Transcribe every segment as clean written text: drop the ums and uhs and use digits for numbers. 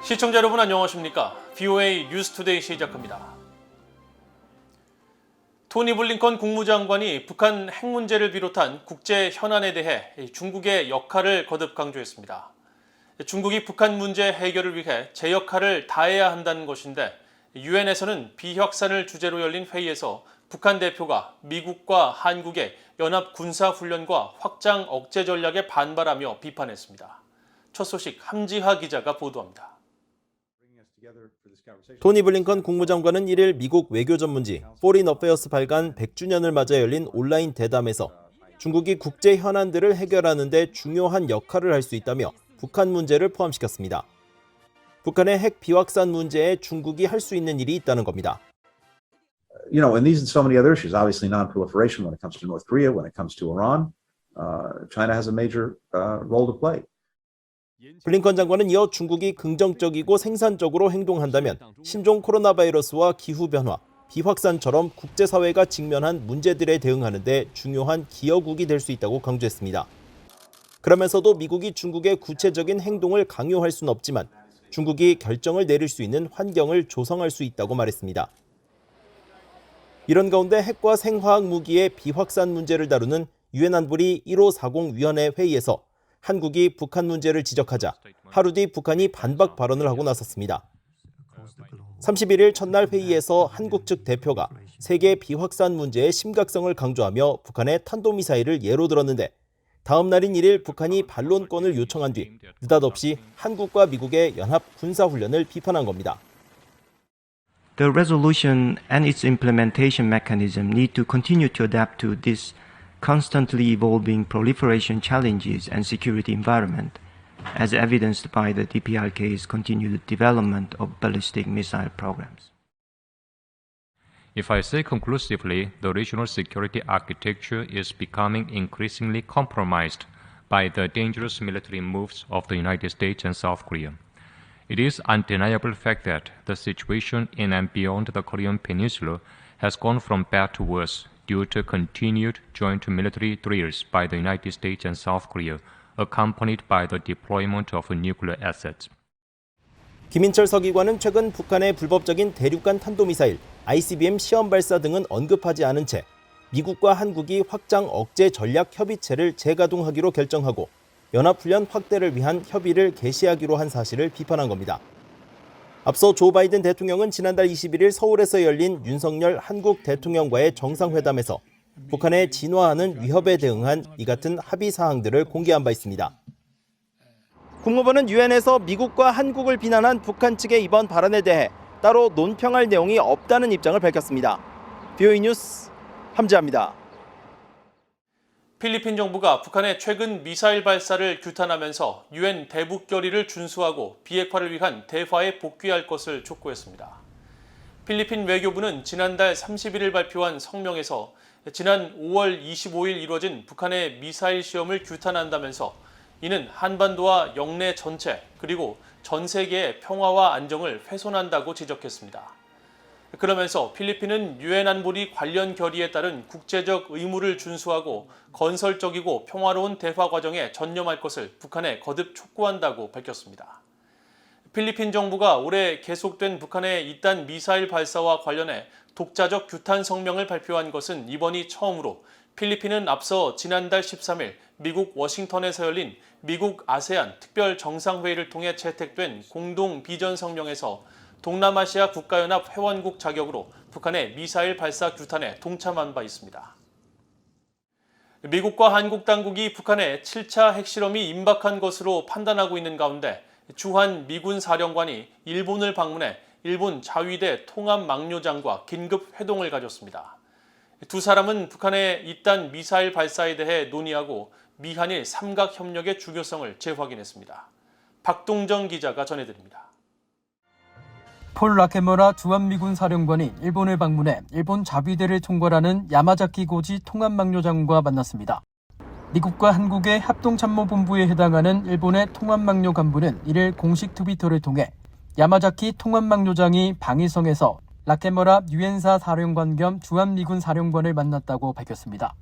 시청자 여러분 안녕하십니까? VOA 뉴스투데이 시작합니다. 토니 블링컨 국무장관이 북한 핵 문제를 비롯한 국제 현안에 대해 중국의 역할을 거듭 강조했습니다. 중국이 북한 문제 해결을 위해 제 역할을 다해야 한다는 것인데 유엔에서는 비확산을 주제로 열린 회의에서 북한 대표가 미국과 한국의 연합 군사훈련과 확장 억제 전략에 반발하며 비판했습니다. 첫 소식 함지하 기자가 보도합니다. 토니 블링컨 국무장관은 1일 미국 외교 전문지 포린 어페어스 발간 100주년을 맞아 열린 온라인 대담에서 중국이 국제 현안들을 해결하는 데 중요한 역할을 할 수 있다며 북한 문제를 포함시켰습니다. 북한의 핵 비확산 문제에 중국이 할 수 있는 일이 있다는 겁니다. And these and so many other issues, obviously non-proliferation when it comes to North Korea, when it comes to Iran, China has a major role to play. 블링컨 장관은 이어 중국이 긍정적이고 생산적으로 행동한다면 신종 코로나 바이러스와 기후변화, 비확산처럼 국제사회가 직면한 문제들에 대응하는 데 중요한 기여국이 될 수 있다고 강조했습니다. 그러면서도 미국이 중국의 구체적인 행동을 강요할 수는 없지만 중국이 결정을 내릴 수 있는 환경을 조성할 수 있다고 말했습니다. 이런 가운데 핵과 생화학 무기의 비확산 문제를 다루는 유엔 안보리 1540 위원회 회의에서 한국이 북한 문제를 지적하자 하루 뒤 북한이 반박 발언을 하고 나섰습니다. 31일 첫날 회의에서 한국 측 대표가 세계 비확산 문제의 심각성을 강조하며 북한의 탄도미사일을 예로 들었는데 다음 날인 1일 북한이 반론권을 요청한 뒤 느닷없이 한국과 미국의 연합 군사훈련을 비판한 겁니다. The resolution and its implementation mechanism need to continue to adapt to this constantly evolving proliferation challenges and security environment, as evidenced by the DPRK's continued development of ballistic missile programs. If I say conclusively, the regional security architecture is becoming increasingly compromised by the dangerous military moves of the United States and South Korea. It is undeniable fact that the situation in and beyond the Korean Peninsula has gone from bad to worse due to continued joint military drills by the United States and South Korea, accompanied by the deployment of nuclear assets. 김인철 서기관은 최근 북한의 불법적인 대륙간 탄도미사일 ICBM 시험 발사 등은 언급하지 않은 채 미국과 한국이 확장 억제 전략 협의체를 재가동하기로 결정하고 연합훈련 확대를 위한 협의를 개시하기로 한 사실을 비판한 겁니다. 앞서 조 바이든 대통령은 지난달 21일 서울에서 열린 윤석열 한국 대통령과의 정상회담에서 북한의 진화하는 위협에 대응한 이 같은 합의 사항들을 공개한 바 있습니다. 국무부는 유엔에서 미국과 한국을 비난한 북한 측의 이번 발언에 대해 따로 논평할 내용이 없다는 입장을 밝혔습니다. VOA 뉴스 함지하입니다. 필리핀 정부가 북한의 최근 미사일 발사를 규탄하면서 유엔 대북 결의를 준수하고 비핵화를 위한 대화에 복귀할 것을 촉구했습니다. 필리핀 외교부는 지난달 31일 발표한 성명에서 지난 5월 25일 이뤄진 북한의 미사일 시험을 규탄한다면서 이는 한반도와 영내 전체 그리고 전 세계의 평화와 안정을 훼손한다고 지적했습니다. 그러면서 필리핀은 유엔 안보리 관련 결의에 따른 국제적 의무를 준수하고 건설적이고 평화로운 대화 과정에 전념할 것을 북한에 거듭 촉구한다고 밝혔습니다. 필리핀 정부가 올해 계속된 북한의 잇단 미사일 발사와 관련해 독자적 규탄 성명을 발표한 것은 이번이 처음으로 필리핀은 앞서 지난달 13일 미국 워싱턴에서 열린 미국 아세안 특별 정상회의를 통해 채택된 공동 비전 성명에서 동남아시아 국가연합 회원국 자격으로 북한의 미사일 발사 규탄에 동참한 바 있습니다. 미국과 한국 당국이 북한의 7차 핵실험이 임박한 것으로 판단하고 있는 가운데 주한 미군 사령관이 일본을 방문해 일본 자위대 통합망료장과 긴급 회동을 가졌습니다. 두 사람은 북한의 잇단 미사일 발사에 대해 논의하고 미한일 삼각협력의 중요성을 재확인했습니다. 박동정 기자가 전해드립니다. 폴 라케머라 주한미군 사령관이 일본을 방문해 일본 자위대를 총괄하는 야마자키 고지 통합망료장과 만났습니다. 미국과 한국의 합동참모본부에 해당하는 일본의 통합망료 간부는 이를 공식 트위터를 통해 야마자키 통합망료장이 방위성에서 라케머라 유엔사 사령관 겸 주한미군 사령관을 만났다고 밝혔습니다.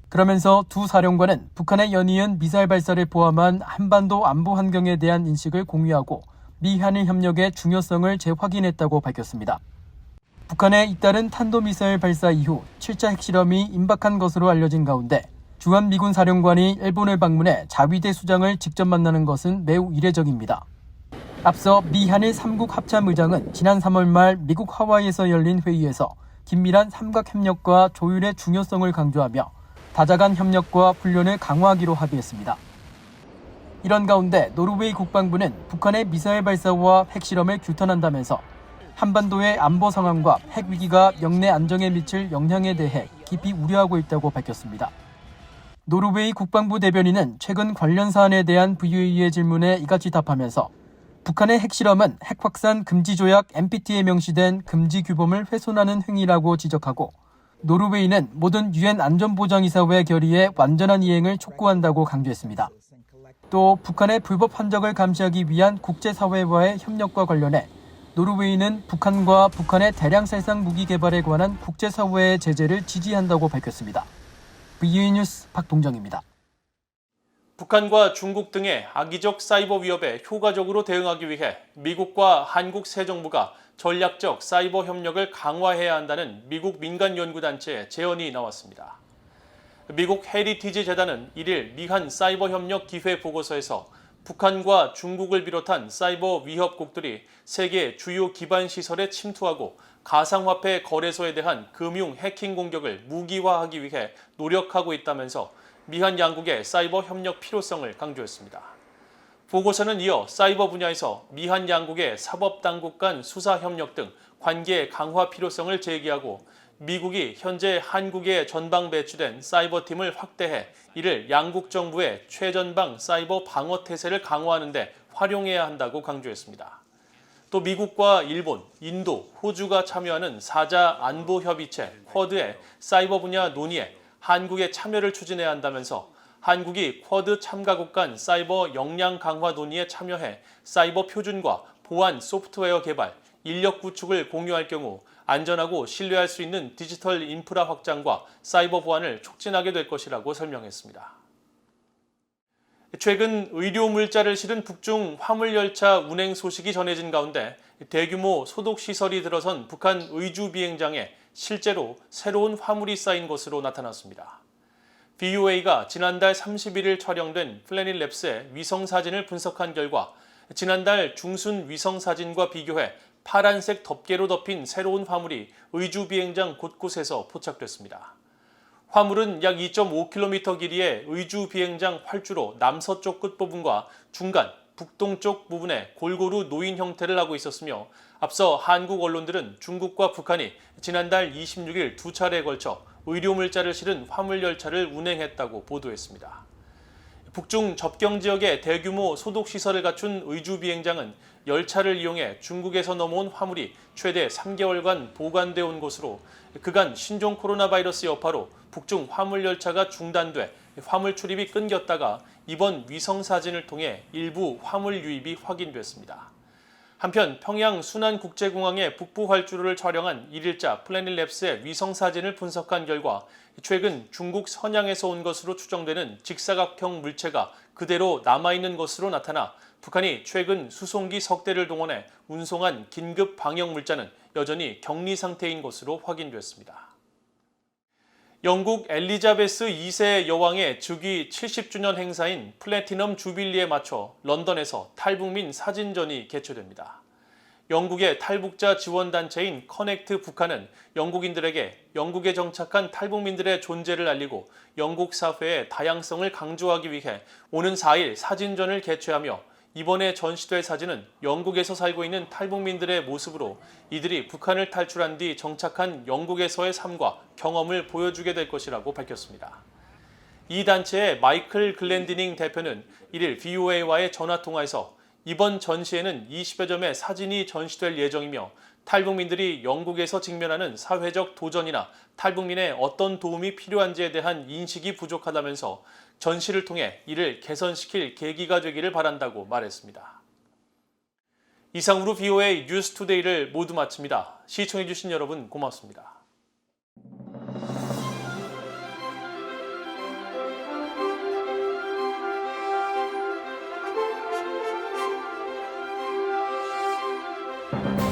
그러면서 두 사령관은 북한의 연이은 미사일 발사를 포함한 한반도 안보 환경에 대한 인식을 공유하고 미한일 협력의 중요성을 재확인했다고 밝혔습니다. 북한의 잇따른 탄도미사일 발사 이후 7차 핵실험이 임박한 것으로 알려진 가운데 주한미군 사령관이 일본을 방문해 자위대 수장을 직접 만나는 것은 매우 이례적입니다. 앞서 미한일 3국 합참의장은 지난 3월 말 미국 하와이에서 열린 회의에서 긴밀한 삼각협력과 조율의 중요성을 강조하며 다자간 협력과 훈련을 강화하기로 합의했습니다. 이런 가운데 노르웨이 국방부는 북한의 미사일 발사와 핵실험을 규탄한다면서 한반도의 안보 상황과 핵 위기가 영내 안정에 미칠 영향에 대해 깊이 우려하고 있다고 밝혔습니다. 노르웨이 국방부 대변인은 최근 관련 사안에 대한 VOA의 질문에 이같이 답하면서 북한의 핵실험은 핵확산 금지조약 NPT에 명시된 금지 규범을 훼손하는 행위라고 지적하고 노르웨이는 모든 유엔 안전보장이사회 결의의 완전한 이행을 촉구한다고 강조했습니다. 또 북한의 불법 환적을 감시하기 위한 국제사회와의 협력과 관련해 노르웨이는 북한과 북한의 대량 살상 무기 개발에 관한 국제사회의 제재를 지지한다고 밝혔습니다. VOA 뉴스 박동정입니다. 북한과 중국 등의 악의적 사이버 위협에 효과적으로 대응하기 위해 미국과 한국 새 정부가 전략적 사이버 협력을 강화해야 한다는 미국 민간연구단체의 제언이 나왔습니다. 미국 헤리티지 재단은 1일 미한 사이버 협력 기회 보고서에서 북한과 중국을 비롯한 사이버 위협국들이 세계 주요 기반 시설에 침투하고 가상화폐 거래소에 대한 금융 해킹 공격을 무기화하기 위해 노력하고 있다면서 미한 양국의 사이버 협력 필요성을 강조했습니다. 보고서는 이어 사이버 분야에서 미한 양국의 사법당국 간 수사 협력 등 관계 강화 필요성을 제기하고 미국이 현재 한국에 전방 배치된 사이버팀을 확대해 이를 양국 정부의 최전방 사이버 방어 태세를 강화하는 데 활용해야 한다고 강조했습니다. 또 미국과 일본, 인도, 호주가 참여하는 4자 안보협의체 쿼드의 사이버 분야 논의에 한국의 참여를 추진해야 한다면서 한국이 쿼드 참가국 간 사이버 역량 강화 논의에 참여해 사이버 표준과 보안 소프트웨어 개발, 인력 구축을 공유할 경우 안전하고 신뢰할 수 있는 디지털 인프라 확장과 사이버 보안을 촉진하게 될 것이라고 설명했습니다. 최근 의료 물자를 실은 북중 화물열차 운행 소식이 전해진 가운데 대규모 소독시설이 들어선 북한 의주 비행장에 실제로 새로운 화물이 쌓인 것으로 나타났습니다. VOA가 지난달 31일 촬영된 플래닛랩스의 위성사진을 분석한 결과 지난달 중순 위성사진과 비교해 파란색 덮개로 덮인 새로운 화물이 의주 비행장 곳곳에서 포착됐습니다. 화물은 약 2.5km 길이의 의주 비행장 활주로 남서쪽 끝부분과 중간, 북동쪽 부분에 골고루 놓인 형태를 하고 있었으며 앞서 한국 언론들은 중국과 북한이 지난달 26일 두 차례에 걸쳐 의료물자를 실은 화물열차를 운행했다고 보도했습니다. 북중 접경 지역에 대규모 소독시설을 갖춘 의주 비행장은 열차를 이용해 중국에서 넘어온 화물이 최대 3개월간 보관되어 온 곳으로 그간 신종 코로나 바이러스 여파로 북중 화물열차가 중단돼 화물 출입이 끊겼다가 이번 위성사진을 통해 일부 화물 유입이 확인됐습니다. 한편 평양 순안국제공항의 북부 활주로를 촬영한 1일자 플래닛랩스의 위성사진을 분석한 결과 최근 중국 선양에서 온 것으로 추정되는 직사각형 물체가 그대로 남아있는 것으로 나타나 북한이 최근 수송기 석 대를 동원해 운송한 긴급 방역 물자는 여전히 격리 상태인 것으로 확인됐습니다. 영국 엘리자베스 2세 여왕의 즉위 70주년 행사인 플래티넘 주빌리에 맞춰 런던에서 탈북민 사진전이 개최됩니다. 영국의 탈북자 지원단체인 커넥트 북한은 영국인들에게 영국에 정착한 탈북민들의 존재를 알리고 영국 사회의 다양성을 강조하기 위해 오는 4일 사진전을 개최하며 이번에 전시될 사진은 영국에서 살고 있는 탈북민들의 모습으로 이들이 북한을 탈출한 뒤 정착한 영국에서의 삶과 경험을 보여주게 될 것이라고 밝혔습니다. 이 단체의 마이클 글렌디닝 대표는 1일 VOA와의 전화통화에서 이번 전시회는 20여 점의 사진이 전시될 예정이며 탈북민들이 영국에서 직면하는 사회적 도전이나 탈북민의 어떤 도움이 필요한지에 대한 인식이 부족하다면서 전시를 통해 이를 개선시킬 계기가 되기를 바란다고 말했습니다. 이상으로 VOA 뉴스투데이를 모두 마칩니다. 시청해주신 여러분 고맙습니다. 있습니다.